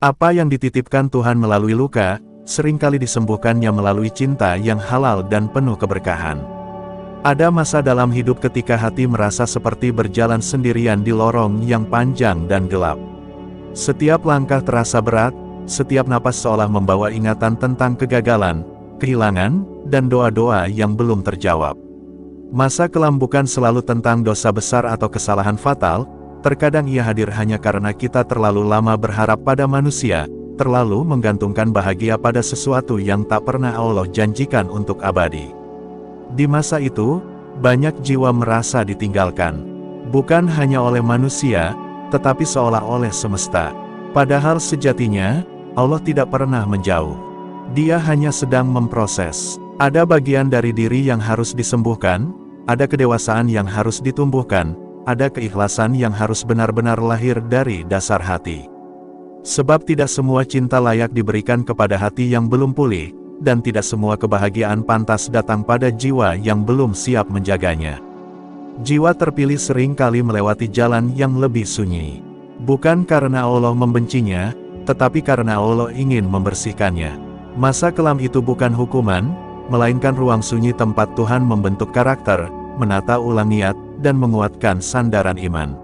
Apa yang dititipkan Tuhan melalui luka, seringkali disembuhkannya melalui cinta yang halal dan penuh keberkahan. Ada masa dalam hidup ketika hati merasa seperti berjalan sendirian di lorong yang panjang dan gelap. Setiap langkah terasa berat, setiap napas seolah membawa ingatan tentang kegagalan, kehilangan, dan doa-doa yang belum terjawab. Masa kelam bukan selalu tentang dosa besar atau kesalahan fatal, terkadang ia hadir hanya karena kita terlalu lama berharap pada manusia, terlalu menggantungkan bahagia pada sesuatu yang tak pernah Allah janjikan untuk abadi. Di masa itu, banyak jiwa merasa ditinggalkan. Bukan hanya oleh manusia, tetapi seolah oleh semesta. Padahal sejatinya, Allah tidak pernah menjauh. Dia hanya sedang memproses. Ada bagian dari diri yang harus disembuhkan, ada kedewasaan yang harus ditumbuhkan, ada keikhlasan yang harus benar-benar lahir dari dasar hati. Sebab tidak semua cinta layak diberikan kepada hati yang belum pulih, dan tidak semua kebahagiaan pantas datang pada jiwa yang belum siap menjaganya. Jiwa terpilih sering kali melewati jalan yang lebih sunyi. Bukan karena Allah membencinya, tetapi karena Allah ingin membersihkannya. Masa kelam itu bukan hukuman, melainkan ruang sunyi tempat Tuhan membentuk karakter, menata ulang niat, dan menguatkan sandaran iman.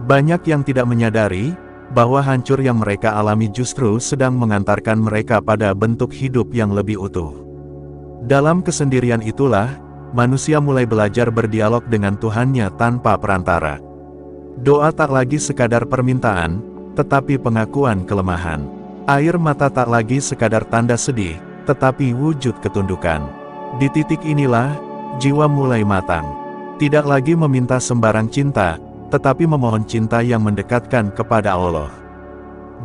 Banyak yang tidak menyadari bahwa hancur yang mereka alami justru sedang mengantarkan mereka pada bentuk hidup yang lebih utuh. Dalam kesendirian itulah, manusia mulai belajar berdialog dengan Tuhannya tanpa perantara. Doa tak lagi sekadar permintaan, tetapi pengakuan kelemahan. Air mata tak lagi sekadar tanda sedih, tetapi wujud ketundukan. Di titik inilah, jiwa mulai matang. Tidak lagi meminta sembarang cinta, tetapi memohon cinta yang mendekatkan kepada Allah.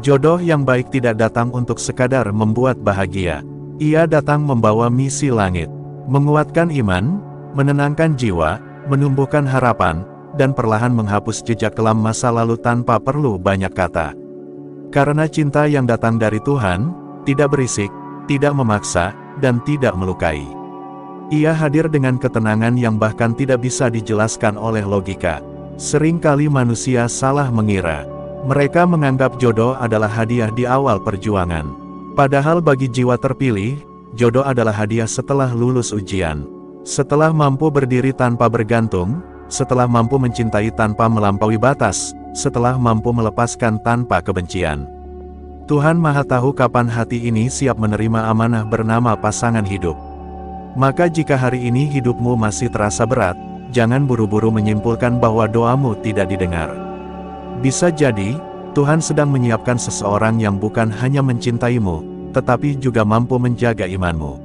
Jodoh yang baik tidak datang untuk sekadar membuat bahagia. Ia datang membawa misi langit, menguatkan iman, menenangkan jiwa, menumbuhkan harapan, dan perlahan menghapus jejak kelam masa lalu tanpa perlu banyak kata. Karena cinta yang datang dari Tuhan, tidak berisik, tidak memaksa, dan tidak melukai. Ia hadir dengan ketenangan yang bahkan tidak bisa dijelaskan oleh logika. Seringkali manusia salah mengira. Mereka menganggap jodoh adalah hadiah di awal perjuangan. Padahal bagi jiwa terpilih, jodoh adalah hadiah setelah lulus ujian. Setelah mampu berdiri tanpa bergantung, setelah mampu mencintai tanpa melampaui batas, setelah mampu melepaskan tanpa kebencian. Tuhan Maha Tahu kapan hati ini siap menerima amanah bernama pasangan hidup. Maka jika hari ini hidupmu masih terasa berat, jangan buru-buru menyimpulkan bahwa doamu tidak didengar. Bisa jadi, Tuhan sedang menyiapkan seseorang yang bukan hanya mencintaimu, tetapi juga mampu menjaga imanmu.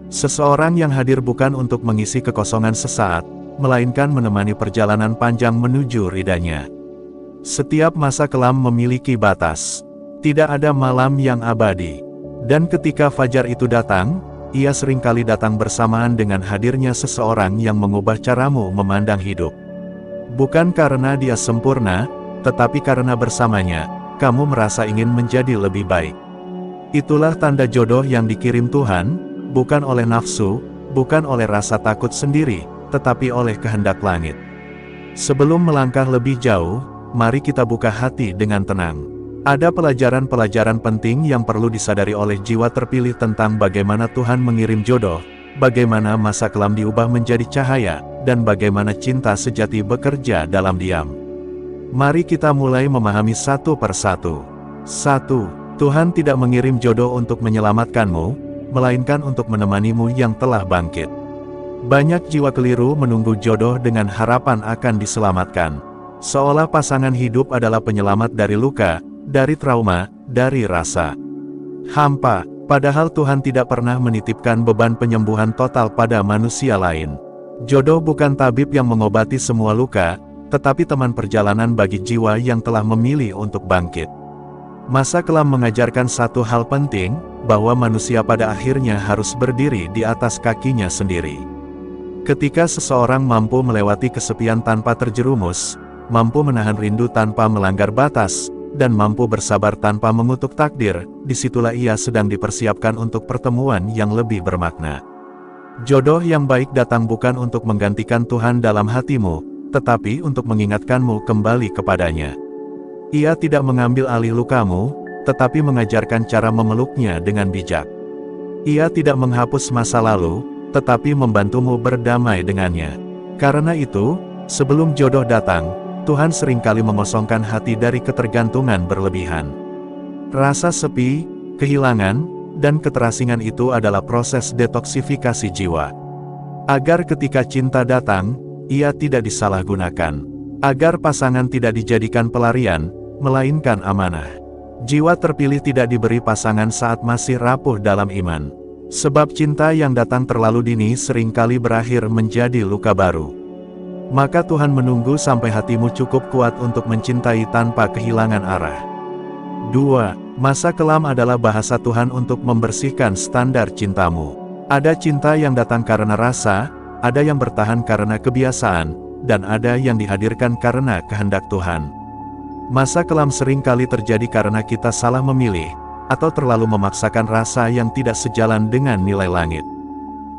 Seseorang yang hadir bukan untuk mengisi kekosongan sesaat, melainkan menemani perjalanan panjang menuju ridhanya. Setiap masa kelam memiliki batas. Tidak ada malam yang abadi. Dan ketika fajar itu datang, ia seringkali datang bersamaan dengan hadirnya seseorang yang mengubah caramu memandang hidup. Bukan karena dia sempurna, tetapi karena bersamanya, kamu merasa ingin menjadi lebih baik. Itulah tanda jodoh yang dikirim Tuhan, bukan oleh nafsu, bukan oleh rasa takut sendiri, tetapi oleh kehendak langit. Sebelum melangkah lebih jauh, mari kita buka hati dengan tenang. Ada pelajaran-pelajaran penting yang perlu disadari oleh jiwa terpilih tentang bagaimana Tuhan mengirim jodoh, bagaimana masa kelam diubah menjadi cahaya, dan bagaimana cinta sejati bekerja dalam diam. Mari kita mulai memahami satu persatu. 1. Tuhan tidak mengirim jodoh untuk menyelamatkanmu, melainkan untuk menemanimu yang telah bangkit. Banyak jiwa keliru menunggu jodoh dengan harapan akan diselamatkan. Seolah pasangan hidup adalah penyelamat dari luka, dari trauma, dari rasa hampa. Padahal Tuhan tidak pernah menitipkan beban penyembuhan total pada manusia lain. Jodoh bukan tabib yang mengobati semua luka, tetapi teman perjalanan bagi jiwa yang telah memilih untuk bangkit. Masa kelam mengajarkan satu hal penting, bahwa manusia pada akhirnya harus berdiri di atas kakinya sendiri. Ketika seseorang mampu melewati kesepian tanpa terjerumus, mampu menahan rindu tanpa melanggar batas, dan mampu bersabar tanpa mengutuk takdir, disitulah ia sedang dipersiapkan untuk pertemuan yang lebih bermakna. Jodoh yang baik datang bukan untuk menggantikan Tuhan dalam hatimu, tetapi untuk mengingatkanmu kembali kepadanya. Ia tidak mengambil alih lukamu, tetapi mengajarkan cara memeluknya dengan bijak. Ia tidak menghapus masa lalu, tetapi membantumu berdamai dengannya. Karena itu, sebelum jodoh datang, Tuhan seringkali mengosongkan hati dari ketergantungan berlebihan. Rasa sepi, kehilangan, dan keterasingan itu adalah proses detoksifikasi jiwa. Agar ketika cinta datang, ia tidak disalahgunakan. Agar pasangan tidak dijadikan pelarian, melainkan amanah. Jiwa terpilih tidak diberi pasangan saat masih rapuh dalam iman. Sebab cinta yang datang terlalu dini seringkali berakhir menjadi luka baru. Maka Tuhan menunggu sampai hatimu cukup kuat untuk mencintai tanpa kehilangan arah. 2. Masa kelam adalah bahasa Tuhan untuk membersihkan standar cintamu. Ada cinta yang datang karena rasa, ada yang bertahan karena kebiasaan, dan ada yang dihadirkan karena kehendak Tuhan. Masa kelam seringkali terjadi karena kita salah memilih, atau terlalu memaksakan rasa yang tidak sejalan dengan nilai langit.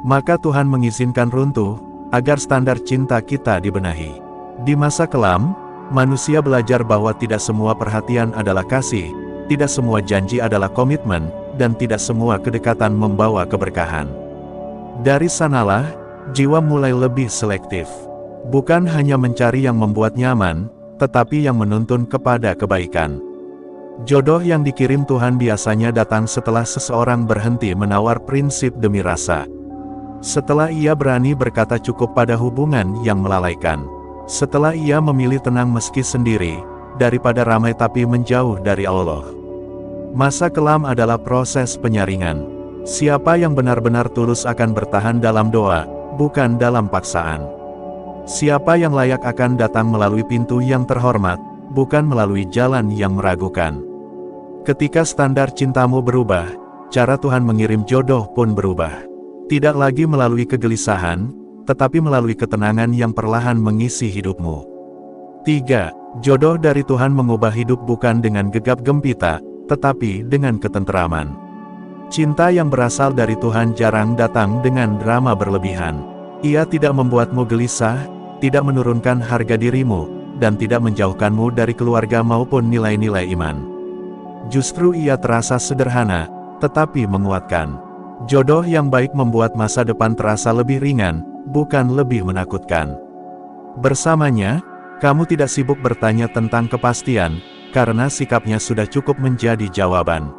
Maka Tuhan mengizinkan runtuh, agar standar cinta kita dibenahi. Di masa kelam, manusia belajar bahwa tidak semua perhatian adalah kasih, tidak semua janji adalah komitmen, dan tidak semua kedekatan membawa keberkahan. Dari sanalah, jiwa mulai lebih selektif. Bukan hanya mencari yang membuat nyaman, tetapi yang menuntun kepada kebaikan. Jodoh yang dikirim Tuhan biasanya datang setelah seseorang berhenti menawar prinsip demi rasa. Setelah ia berani berkata cukup pada hubungan yang melalaikan. Setelah ia memilih tenang meski sendiri, daripada ramai tapi menjauh dari Allah. Masa kelam adalah proses penyaringan. Siapa yang benar-benar tulus akan bertahan dalam doa, bukan dalam paksaan. Siapa yang layak akan datang melalui pintu yang terhormat, bukan melalui jalan yang meragukan. Ketika standar cintamu berubah, cara Tuhan mengirim jodoh pun berubah. Tidak lagi melalui kegelisahan, tetapi melalui ketenangan yang perlahan mengisi hidupmu. 3. Jodoh dari Tuhan mengubah hidup bukan dengan gegap gempita, tetapi dengan ketenteraman. Cinta yang berasal dari Tuhan jarang datang dengan drama berlebihan. Ia tidak membuatmu gelisah, tidak menurunkan harga dirimu, dan tidak menjauhkanmu dari keluarga maupun nilai-nilai iman. Justru ia terasa sederhana, tetapi menguatkan. Jodoh yang baik membuat masa depan terasa lebih ringan, bukan lebih menakutkan. Bersamanya, kamu tidak sibuk bertanya tentang kepastian, karena sikapnya sudah cukup menjadi jawaban.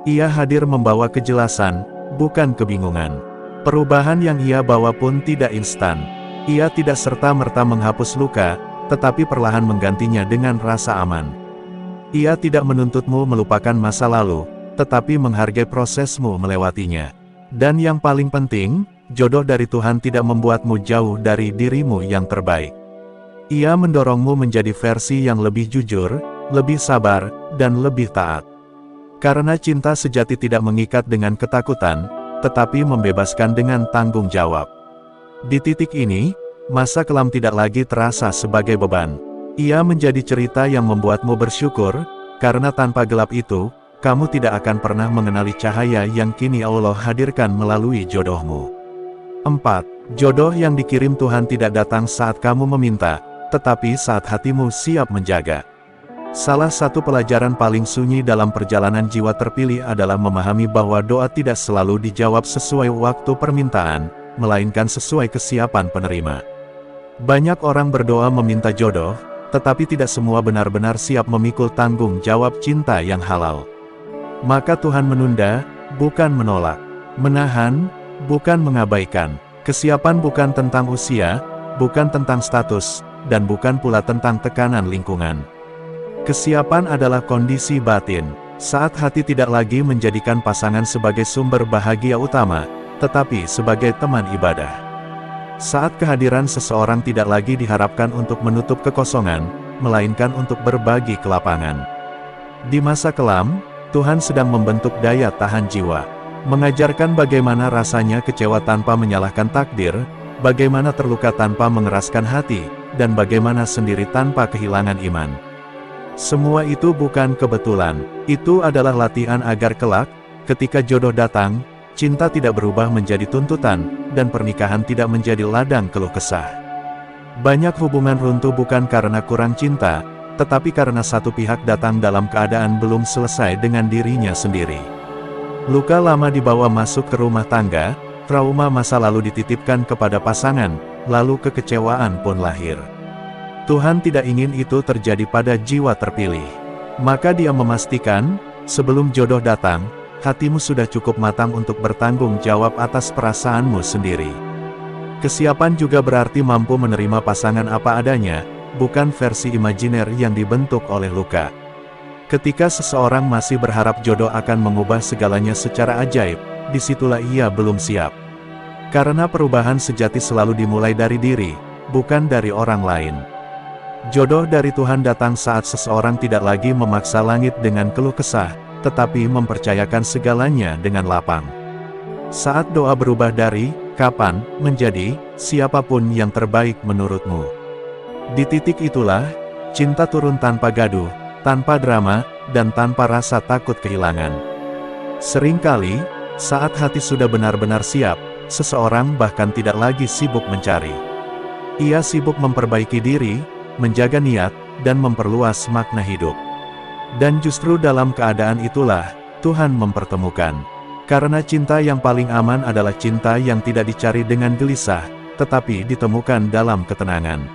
Ia hadir membawa kejelasan, bukan kebingungan. Perubahan yang ia bawa pun tidak instan. Ia tidak serta-merta menghapus luka, tetapi perlahan menggantinya dengan rasa aman. Ia tidak menuntutmu melupakan masa lalu, tetapi menghargai prosesmu melewatinya. Dan yang paling penting, jodoh dari Tuhan tidak membuatmu jauh dari dirimu yang terbaik. Ia mendorongmu menjadi versi yang lebih jujur, lebih sabar, dan lebih taat. Karena cinta sejati tidak mengikat dengan ketakutan, tetapi membebaskan dengan tanggung jawab. Di titik ini, masa kelam tidak lagi terasa sebagai beban. Ia menjadi cerita yang membuatmu bersyukur, karena tanpa gelap itu, kamu tidak akan pernah mengenali cahaya yang kini Allah hadirkan melalui jodohmu. 4. Jodoh yang dikirim Tuhan tidak datang saat kamu meminta, tetapi saat hatimu siap menjaga. Salah satu pelajaran paling sunyi dalam perjalanan jiwa terpilih adalah memahami bahwa doa tidak selalu dijawab sesuai waktu permintaan, melainkan sesuai kesiapan penerima. Banyak orang berdoa meminta jodoh, tetapi tidak semua benar-benar siap memikul tanggung jawab cinta yang halal. Maka Tuhan menunda, bukan menolak. Menahan, bukan mengabaikan. Kesiapan bukan tentang usia, bukan tentang status, dan bukan pula tentang tekanan lingkungan. Kesiapan adalah kondisi batin, saat hati tidak lagi menjadikan pasangan sebagai sumber bahagia utama, tetapi sebagai teman ibadah. Saat kehadiran seseorang tidak lagi diharapkan untuk menutup kekosongan, melainkan untuk berbagi kelapangan. Di masa kelam, Tuhan sedang membentuk daya tahan jiwa, mengajarkan bagaimana rasanya kecewa tanpa menyalahkan takdir, bagaimana terluka tanpa mengeraskan hati, dan bagaimana sendiri tanpa kehilangan iman. Semua itu bukan kebetulan, itu adalah latihan agar kelak, ketika jodoh datang, cinta tidak berubah menjadi tuntutan, dan pernikahan tidak menjadi ladang keluh kesah. Banyak hubungan runtuh bukan karena kurang cinta, tetapi karena satu pihak datang dalam keadaan belum selesai dengan dirinya sendiri. Luka lama dibawa masuk ke rumah tangga, trauma masa lalu dititipkan kepada pasangan, lalu kekecewaan pun lahir. Tuhan tidak ingin itu terjadi pada jiwa terpilih. Maka Dia memastikan, sebelum jodoh datang, hatimu sudah cukup matang untuk bertanggung jawab atas perasaanmu sendiri. Kesiapan juga berarti mampu menerima pasangan apa adanya, bukan versi imajiner yang dibentuk oleh luka. Ketika seseorang masih berharap jodoh akan mengubah segalanya secara ajaib, disitulah ia belum siap. Karena perubahan sejati selalu dimulai dari diri, bukan dari orang lain. Jodoh dari Tuhan datang saat seseorang tidak lagi memaksa langit dengan keluh kesah, tetapi mempercayakan segalanya dengan lapang. Saat doa berubah dari kapan menjadi siapapun yang terbaik menurutmu. Di titik itulah, cinta turun tanpa gaduh, tanpa drama, dan tanpa rasa takut kehilangan. Seringkali, saat hati sudah benar-benar siap, seseorang bahkan tidak lagi sibuk mencari. Ia sibuk memperbaiki diri, menjaga niat, dan memperluas makna hidup. Dan justru dalam keadaan itulah, Tuhan mempertemukan. Karena cinta yang paling aman adalah cinta yang tidak dicari dengan gelisah, tetapi ditemukan dalam ketenangan.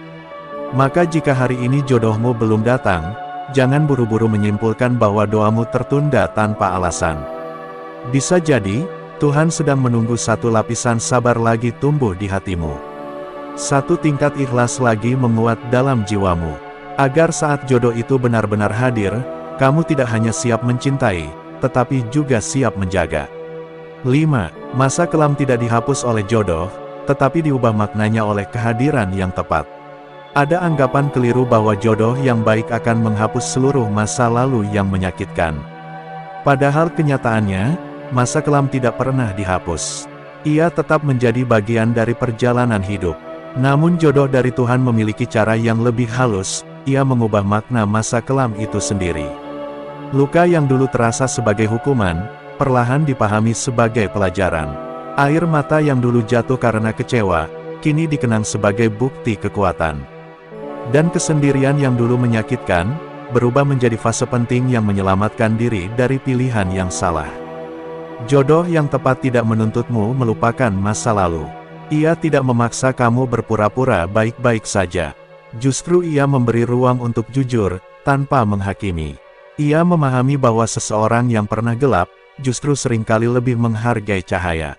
Maka jika hari ini jodohmu belum datang, jangan buru-buru menyimpulkan bahwa doamu tertunda tanpa alasan. Bisa jadi, Tuhan sedang menunggu satu lapisan sabar lagi tumbuh di hatimu. Satu tingkat ikhlas lagi menguat dalam jiwamu. Agar saat jodoh itu benar-benar hadir, kamu tidak hanya siap mencintai, tetapi juga siap menjaga. 5. Masa kelam tidak dihapus oleh jodoh, tetapi diubah maknanya oleh kehadiran yang tepat. Ada anggapan keliru bahwa jodoh yang baik akan menghapus seluruh masa lalu yang menyakitkan. Padahal kenyataannya, masa kelam tidak pernah dihapus. Ia tetap menjadi bagian dari perjalanan hidup. Namun jodoh dari Tuhan memiliki cara yang lebih halus, Ia mengubah makna masa kelam itu sendiri. Luka yang dulu terasa sebagai hukuman, perlahan dipahami sebagai pelajaran. Air mata yang dulu jatuh karena kecewa, kini dikenang sebagai bukti kekuatan. Dan kesendirian yang dulu menyakitkan, berubah menjadi fase penting yang menyelamatkan diri dari pilihan yang salah. Jodoh yang tepat tidak menuntutmu melupakan masa lalu. Ia tidak memaksa kamu berpura-pura baik-baik saja. Justru ia memberi ruang untuk jujur, tanpa menghakimi. Ia memahami bahwa seseorang yang pernah gelap, justru seringkali lebih menghargai cahaya.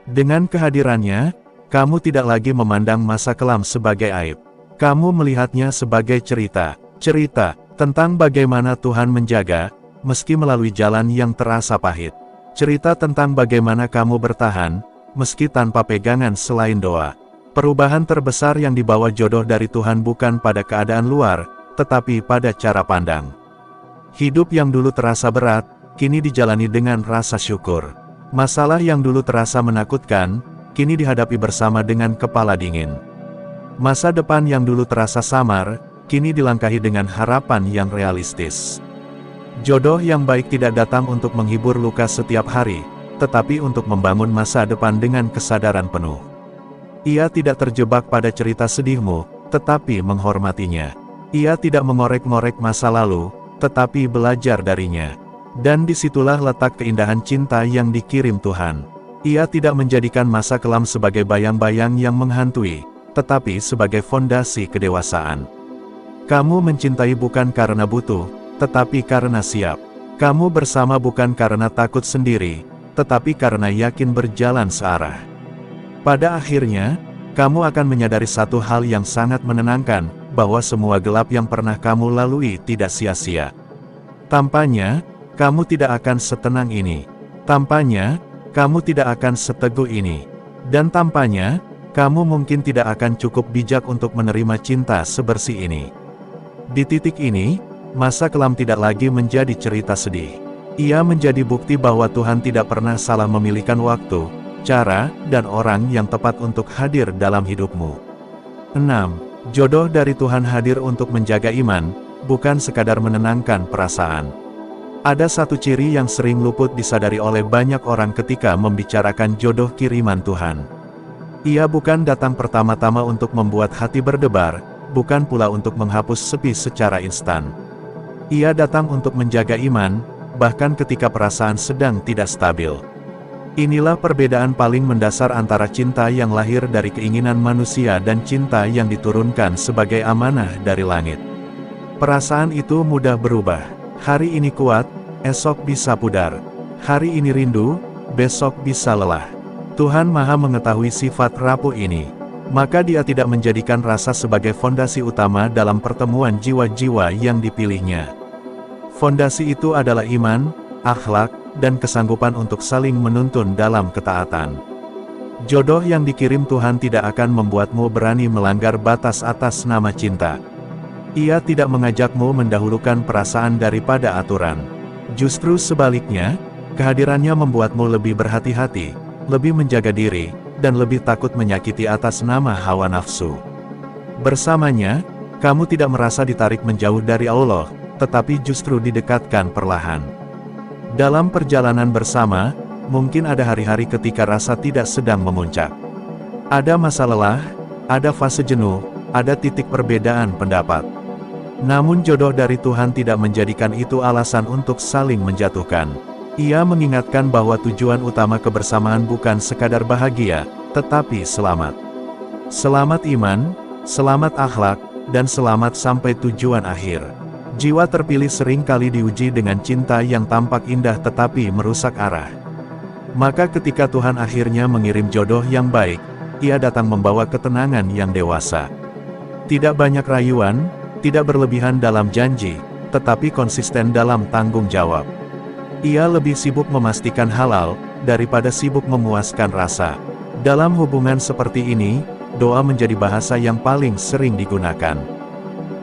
Dengan kehadirannya, kamu tidak lagi memandang masa kelam sebagai aib. Kamu melihatnya sebagai cerita tentang bagaimana Tuhan menjaga, meski melalui jalan yang terasa pahit. Cerita tentang bagaimana kamu bertahan, meski tanpa pegangan selain doa. Perubahan terbesar yang dibawa jodoh dari Tuhan bukan pada keadaan luar, tetapi pada cara pandang. Hidup yang dulu terasa berat, kini dijalani dengan rasa syukur. Masalah yang dulu terasa menakutkan, kini dihadapi bersama dengan kepala dingin. Masa depan yang dulu terasa samar, kini dilangkahi dengan harapan yang realistis. Jodoh yang baik tidak datang untuk menghibur luka setiap hari, tetapi untuk membangun masa depan dengan kesadaran penuh. Ia tidak terjebak pada cerita sedihmu, tetapi menghormatinya. Ia tidak mengorek-ngorek masa lalu, tetapi belajar darinya. Dan disitulah letak keindahan cinta yang dikirim Tuhan. Ia tidak menjadikan masa kelam sebagai bayang-bayang yang menghantui, tetapi sebagai fondasi kedewasaan. Kamu mencintai bukan karena butuh, tetapi karena siap. Kamu bersama bukan karena takut sendiri, tetapi karena yakin berjalan searah. Pada akhirnya, kamu akan menyadari satu hal yang sangat menenangkan, bahwa semua gelap yang pernah kamu lalui tidak sia-sia. Tampaknya, kamu tidak akan setenang ini. Tampaknya, kamu tidak akan seteguh ini. Dan tampaknya, kamu mungkin tidak akan cukup bijak untuk menerima cinta sebersih ini. Di titik ini, masa kelam tidak lagi menjadi cerita sedih. Ia menjadi bukti bahwa Tuhan tidak pernah salah memilihkan waktu, cara, dan orang yang tepat untuk hadir dalam hidupmu. 6. Jodoh dari Tuhan hadir untuk menjaga iman, bukan sekadar menenangkan perasaan. Ada satu ciri yang sering luput disadari oleh banyak orang ketika membicarakan jodoh kiriman Tuhan. Ia bukan datang pertama-tama untuk membuat hati berdebar, bukan pula untuk menghapus sepi secara instan. Ia datang untuk menjaga iman, bahkan ketika perasaan sedang tidak stabil. Inilah perbedaan paling mendasar antara cinta yang lahir dari keinginan manusia dan cinta yang diturunkan sebagai amanah dari langit. Perasaan itu mudah berubah. Hari ini kuat, esok bisa pudar. Hari ini rindu, besok bisa lelah. Tuhan Maha mengetahui sifat rapuh ini. Maka Dia tidak menjadikan rasa sebagai fondasi utama dalam pertemuan jiwa-jiwa yang dipilihnya. Fondasi itu adalah iman, akhlak, dan kesanggupan untuk saling menuntun dalam ketaatan. Jodoh yang dikirim Tuhan tidak akan membuatmu berani melanggar batas atas nama cinta. Ia tidak mengajakmu mendahulukan perasaan daripada aturan. Justru sebaliknya, kehadirannya membuatmu lebih berhati-hati, lebih menjaga diri, dan lebih takut menyakiti atas nama hawa nafsu. Bersamanya, kamu tidak merasa ditarik menjauh dari Allah, tetapi justru didekatkan perlahan. Dalam perjalanan bersama, mungkin ada hari-hari ketika rasa tidak sedang memuncak. Ada masa lelah, ada fase jenuh, ada titik perbedaan pendapat. Namun jodoh dari Tuhan tidak menjadikan itu alasan untuk saling menjatuhkan. Ia mengingatkan bahwa tujuan utama kebersamaan bukan sekadar bahagia, tetapi selamat. Selamat iman, selamat akhlak, dan selamat sampai tujuan akhir. Jiwa terpilih sering kali diuji dengan cinta yang tampak indah tetapi merusak arah. Maka ketika Tuhan akhirnya mengirim jodoh yang baik, Ia datang membawa ketenangan yang dewasa. Tidak banyak rayuan, tidak berlebihan dalam janji, tetapi konsisten dalam tanggung jawab. Ia lebih sibuk memastikan halal, daripada sibuk memuaskan rasa. Dalam hubungan seperti ini, doa menjadi bahasa yang paling sering digunakan.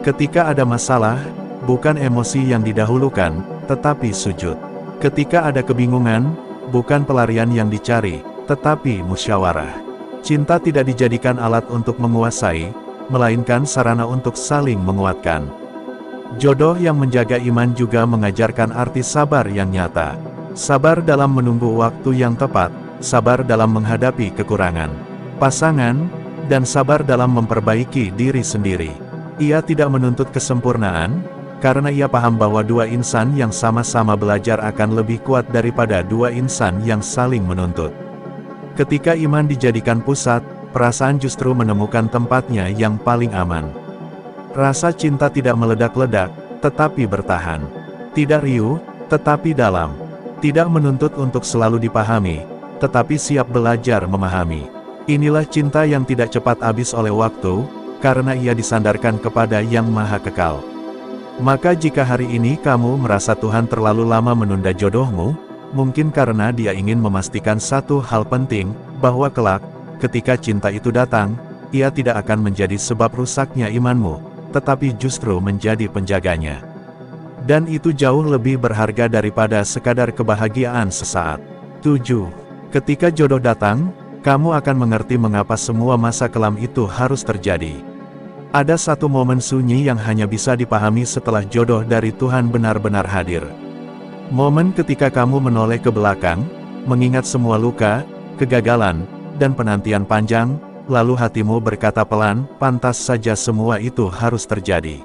Ketika ada masalah, bukan emosi yang didahulukan, tetapi sujud. Ketika ada kebingungan, bukan pelarian yang dicari, tetapi musyawarah. Cinta tidak dijadikan alat untuk menguasai, melainkan sarana untuk saling menguatkan. Jodoh yang menjaga iman juga mengajarkan arti sabar yang nyata. Sabar dalam menunggu waktu yang tepat, sabar dalam menghadapi kekurangan pasangan, dan sabar dalam memperbaiki diri sendiri. Ia tidak menuntut kesempurnaan, karena ia paham bahwa dua insan yang sama-sama belajar akan lebih kuat daripada dua insan yang saling menuntut. Ketika iman dijadikan pusat, perasaan justru menemukan tempatnya yang paling aman. Rasa cinta tidak meledak-ledak, tetapi bertahan. Tidak riuh, tetapi dalam. Tidak menuntut untuk selalu dipahami, tetapi siap belajar memahami. Inilah cinta yang tidak cepat habis oleh waktu, karena ia disandarkan kepada Yang Maha Kekal. Maka jika hari ini kamu merasa Tuhan terlalu lama menunda jodohmu, mungkin karena Dia ingin memastikan satu hal penting, bahwa kelak, ketika cinta itu datang, ia tidak akan menjadi sebab rusaknya imanmu, tetapi justru menjadi penjaganya. Dan itu jauh lebih berharga daripada sekadar kebahagiaan sesaat. 7. Ketika jodoh datang, kamu akan mengerti mengapa semua masa kelam itu harus terjadi. Ada satu momen sunyi yang hanya bisa dipahami setelah jodoh dari Tuhan benar-benar hadir. Momen ketika kamu menoleh ke belakang, mengingat semua luka, kegagalan, dan penantian panjang, lalu hatimu berkata pelan, pantas saja semua itu harus terjadi.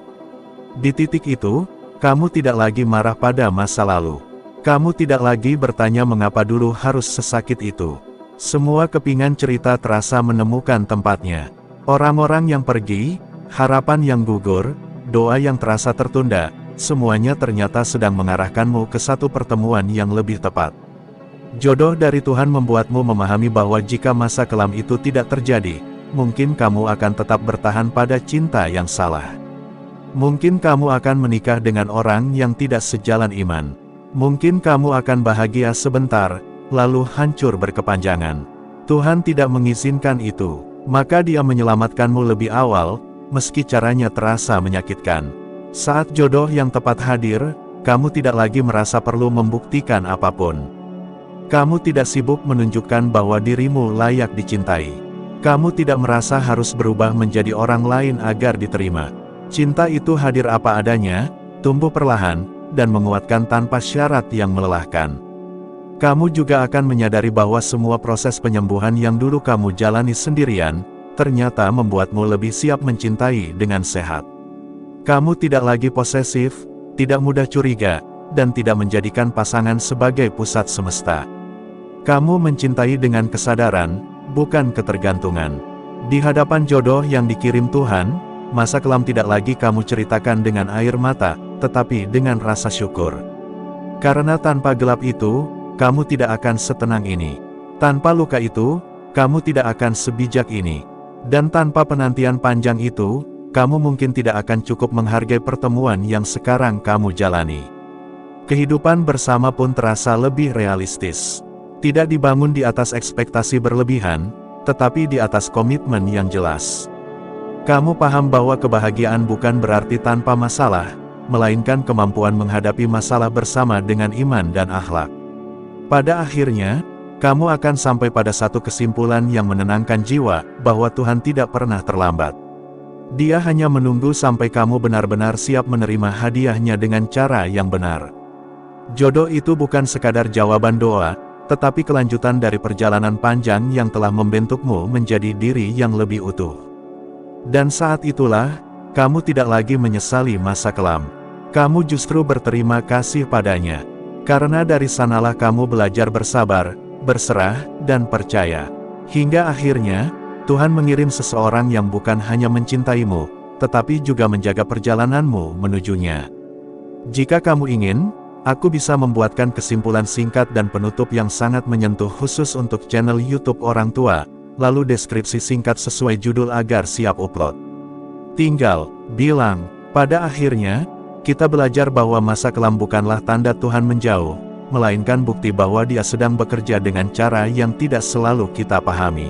Di titik itu, kamu tidak lagi marah pada masa lalu. Kamu tidak lagi bertanya mengapa dulu harus sesakit itu. Semua kepingan cerita terasa menemukan tempatnya. Orang-orang yang pergi, harapan yang gugur, doa yang terasa tertunda, semuanya ternyata sedang mengarahkanmu ke satu pertemuan yang lebih tepat. Jodoh dari Tuhan membuatmu memahami bahwa jika masa kelam itu tidak terjadi, mungkin kamu akan tetap bertahan pada cinta yang salah. Mungkin kamu akan menikah dengan orang yang tidak sejalan iman. Mungkin kamu akan bahagia sebentar, lalu hancur berkepanjangan. Tuhan tidak mengizinkan itu, maka Dia menyelamatkanmu lebih awal, meski caranya terasa menyakitkan. Saat jodoh yang tepat hadir, kamu tidak lagi merasa perlu membuktikan apapun. Kamu tidak sibuk menunjukkan bahwa dirimu layak dicintai. Kamu tidak merasa harus berubah menjadi orang lain agar diterima. Cinta itu hadir apa adanya, tumbuh perlahan, dan menguatkan tanpa syarat yang melelahkan. Kamu juga akan menyadari bahwa semua proses penyembuhan yang dulu kamu jalani sendirian, ternyata membuatmu lebih siap mencintai dengan sehat. Kamu tidak lagi posesif, tidak mudah curiga, dan tidak menjadikan pasangan sebagai pusat semesta. Kamu mencintai dengan kesadaran, bukan ketergantungan. Di hadapan jodoh yang dikirim Tuhan, masa kelam tidak lagi kamu ceritakan dengan air mata, tetapi dengan rasa syukur. Karena tanpa gelap itu, kamu tidak akan setenang ini. Tanpa luka itu, kamu tidak akan sebijak ini. Dan tanpa penantian panjang itu, kamu mungkin tidak akan cukup menghargai pertemuan yang sekarang kamu jalani. Kehidupan bersama pun terasa lebih realistis. Tidak dibangun di atas ekspektasi berlebihan, tetapi di atas komitmen yang jelas. Kamu paham bahwa kebahagiaan bukan berarti tanpa masalah, melainkan kemampuan menghadapi masalah bersama dengan iman dan akhlak. Pada akhirnya, kamu akan sampai pada satu kesimpulan yang menenangkan jiwa, bahwa Tuhan tidak pernah terlambat. Dia hanya menunggu sampai kamu benar-benar siap menerima hadiahnya dengan cara yang benar. Jodoh itu bukan sekadar jawaban doa, tetapi kelanjutan dari perjalanan panjang yang telah membentukmu menjadi diri yang lebih utuh. Dan saat itulah, kamu tidak lagi menyesali masa kelam. Kamu justru berterima kasih padanya. Karena dari sanalah kamu belajar bersabar, berserah, dan percaya. Hingga akhirnya, Tuhan mengirim seseorang yang bukan hanya mencintaimu, tetapi juga menjaga perjalananmu menujunya. Jika kamu ingin, aku bisa membuatkan kesimpulan singkat dan penutup yang sangat menyentuh khusus untuk channel YouTube Orang Tua, lalu deskripsi singkat sesuai judul agar siap upload. Tinggal bilang, pada akhirnya, kita belajar bahwa masa kelam bukanlah tanda Tuhan menjauh, melainkan bukti bahwa Dia sedang bekerja dengan cara yang tidak selalu kita pahami.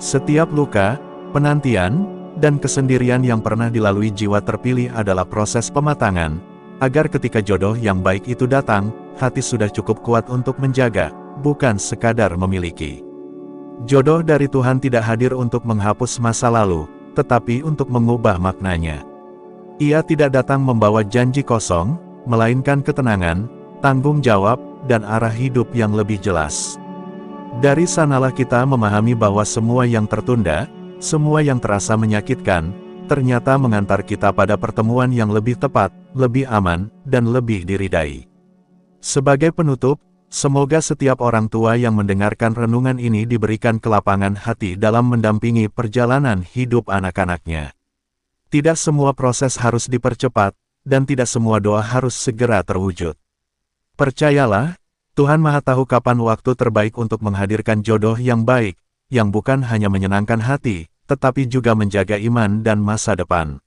Setiap luka, penantian, dan kesendirian yang pernah dilalui jiwa terpilih adalah proses pematangan, agar ketika jodoh yang baik itu datang, hati sudah cukup kuat untuk menjaga, bukan sekadar memiliki. Jodoh dari Tuhan tidak hadir untuk menghapus masa lalu, tetapi untuk mengubah maknanya. Ia tidak datang membawa janji kosong, melainkan ketenangan, tanggung jawab, dan arah hidup yang lebih jelas. Dari sanalah kita memahami bahwa semua yang tertunda, semua yang terasa menyakitkan, ternyata mengantar kita pada pertemuan yang lebih tepat, lebih aman, dan lebih diridai. Sebagai penutup, semoga setiap orang tua yang mendengarkan renungan ini diberikan kelapangan hati dalam mendampingi perjalanan hidup anak-anaknya. Tidak semua proses harus dipercepat, dan tidak semua doa harus segera terwujud. Percayalah, Tuhan Maha Tahu kapan waktu terbaik untuk menghadirkan jodoh yang baik, yang bukan hanya menyenangkan hati, tetapi juga menjaga iman dan masa depan.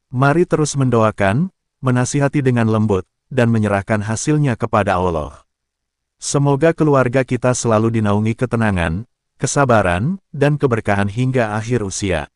Mari terus mendoakan, menasihati dengan lembut, dan menyerahkan hasilnya kepada Allah. Semoga keluarga kita selalu dinaungi ketenangan, kesabaran, dan keberkahan hingga akhir usia.